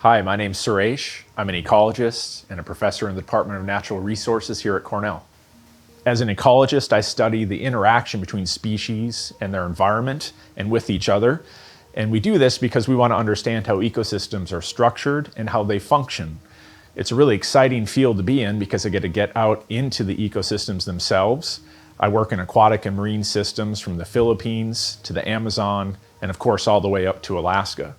Hi, my name's Suresh. I'm an ecologist and a professor in the Department of Natural Resources here at Cornell. As an ecologist, I study the interaction between species and their environment and with each other. And we do this because we want to understand how ecosystems are structured and how they function. It's a really exciting field to be in because I get to get out into the ecosystems themselves. I work in aquatic and marine systems from the Philippines to the Amazon and of course all the way up to Alaska.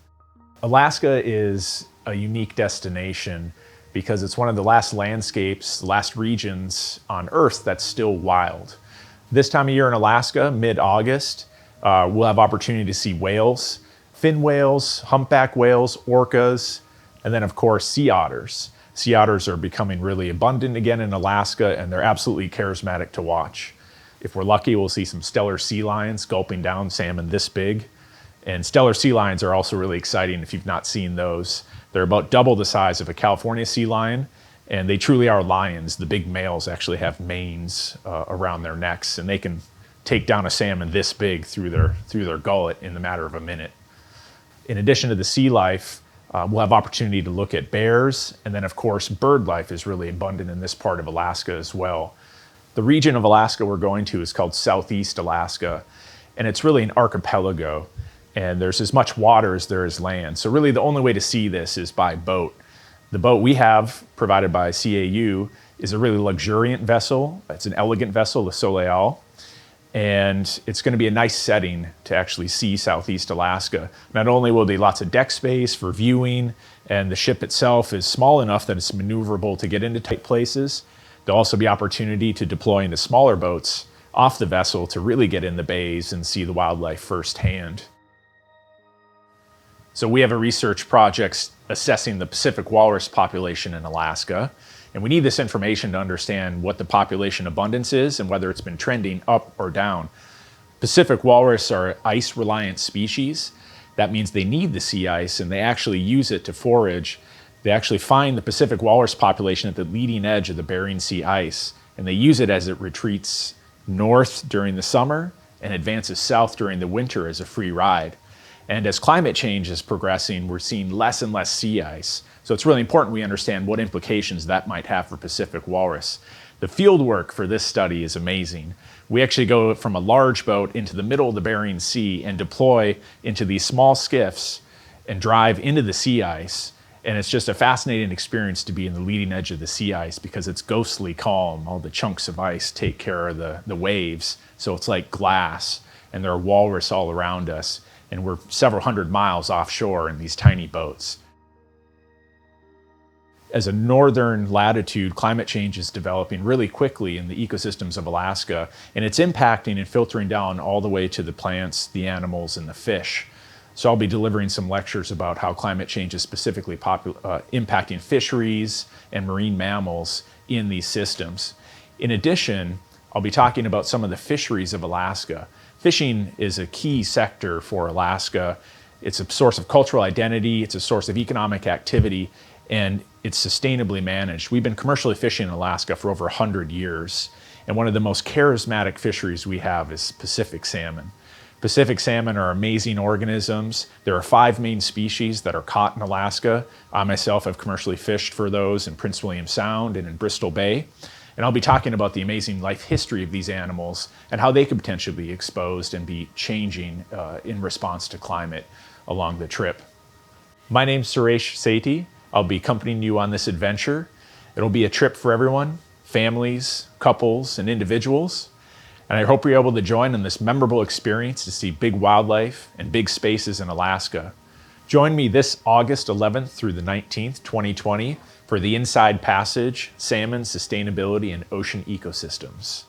Alaska is a unique destination because it's one of the last landscapes, last regions on Earth that's still wild. This time of year in Alaska, mid-August, we'll have opportunity to see whales, fin whales, humpback whales, orcas, and then of course sea otters. Sea otters are becoming really abundant again in Alaska and they're absolutely charismatic to watch. If we're lucky, we'll see some stellar sea lions gulping down salmon this big. And stellar sea lions are also really exciting if you've not seen those. They're about double the size of a California sea lion, and they truly are lions. The big males actually have manes around their necks, and they can take down a salmon this big through their gullet in the matter of a minute. In addition to the sea life, we'll have opportunity to look at bears, and then of course bird life is really abundant in this part of Alaska as well. The region of Alaska we're going to is called Southeast Alaska, and it's really an archipelago. And there's as much water as there is land. So really the only way to see this is by boat. The boat we have, provided by CAU, is a really luxuriant vessel. It's an elegant vessel, the Soleil. And it's going to be a nice setting to actually see Southeast Alaska. Not only will there be lots of deck space for viewing, and the ship itself is small enough that it's maneuverable to get into tight places, there'll also be opportunity to deploy into smaller boats off the vessel to really get in the bays and see the wildlife firsthand. So we have a research project assessing the Pacific walrus population in Alaska, and we need this information to understand what the population abundance is and whether it's been trending up or down. Pacific walrus are ice-reliant species. That means they need the sea ice and they actually use it to forage. They actually find the Pacific walrus population at the leading edge of the Bering Sea ice, and they use it as it retreats north during the summer and advances south during the winter as a free ride. And as climate change is progressing, we're seeing less and less sea ice. So it's really important we understand what implications that might have for Pacific walrus. The field work for this study is amazing. We actually go from a large boat into the middle of the Bering Sea and deploy into these small skiffs and drive into the sea ice. And it's just a fascinating experience to be in the leading edge of the sea ice because it's ghostly calm. All the chunks of ice take care of the waves. So it's like glass, and there are walrus all around us. And we're several hundred miles offshore in these tiny boats. As a northern latitude, climate change is developing really quickly in the ecosystems of Alaska, and it's impacting and filtering down all the way to the plants, the animals, and the fish. So I'll be delivering some lectures about how climate change is specifically impacting fisheries and marine mammals in these systems. In addition, I'll be talking about some of the fisheries of Alaska. Fishing is a key sector for Alaska. It's a source of cultural identity, it's a source of economic activity, and it's sustainably managed. We've been commercially fishing in Alaska for over 100 years, and one of the most charismatic fisheries we have is Pacific salmon. Pacific salmon are amazing organisms. There are 5 main species that are caught in Alaska. I myself have commercially fished for those in Prince William Sound and in Bristol Bay. And I'll be talking about the amazing life history of these animals and how they could potentially be exposed and be changing in response to climate along the trip. My name's Suresh Sethi. I'll be accompanying you on this adventure. It'll be a trip for everyone, families, couples, and individuals. And I hope you're able to join in this memorable experience to see big wildlife and big spaces in Alaska. Join me this August 11th through the 19th, 2020 for the Inside Passage, Salmon, Sustainability, and Ocean Ecosystems.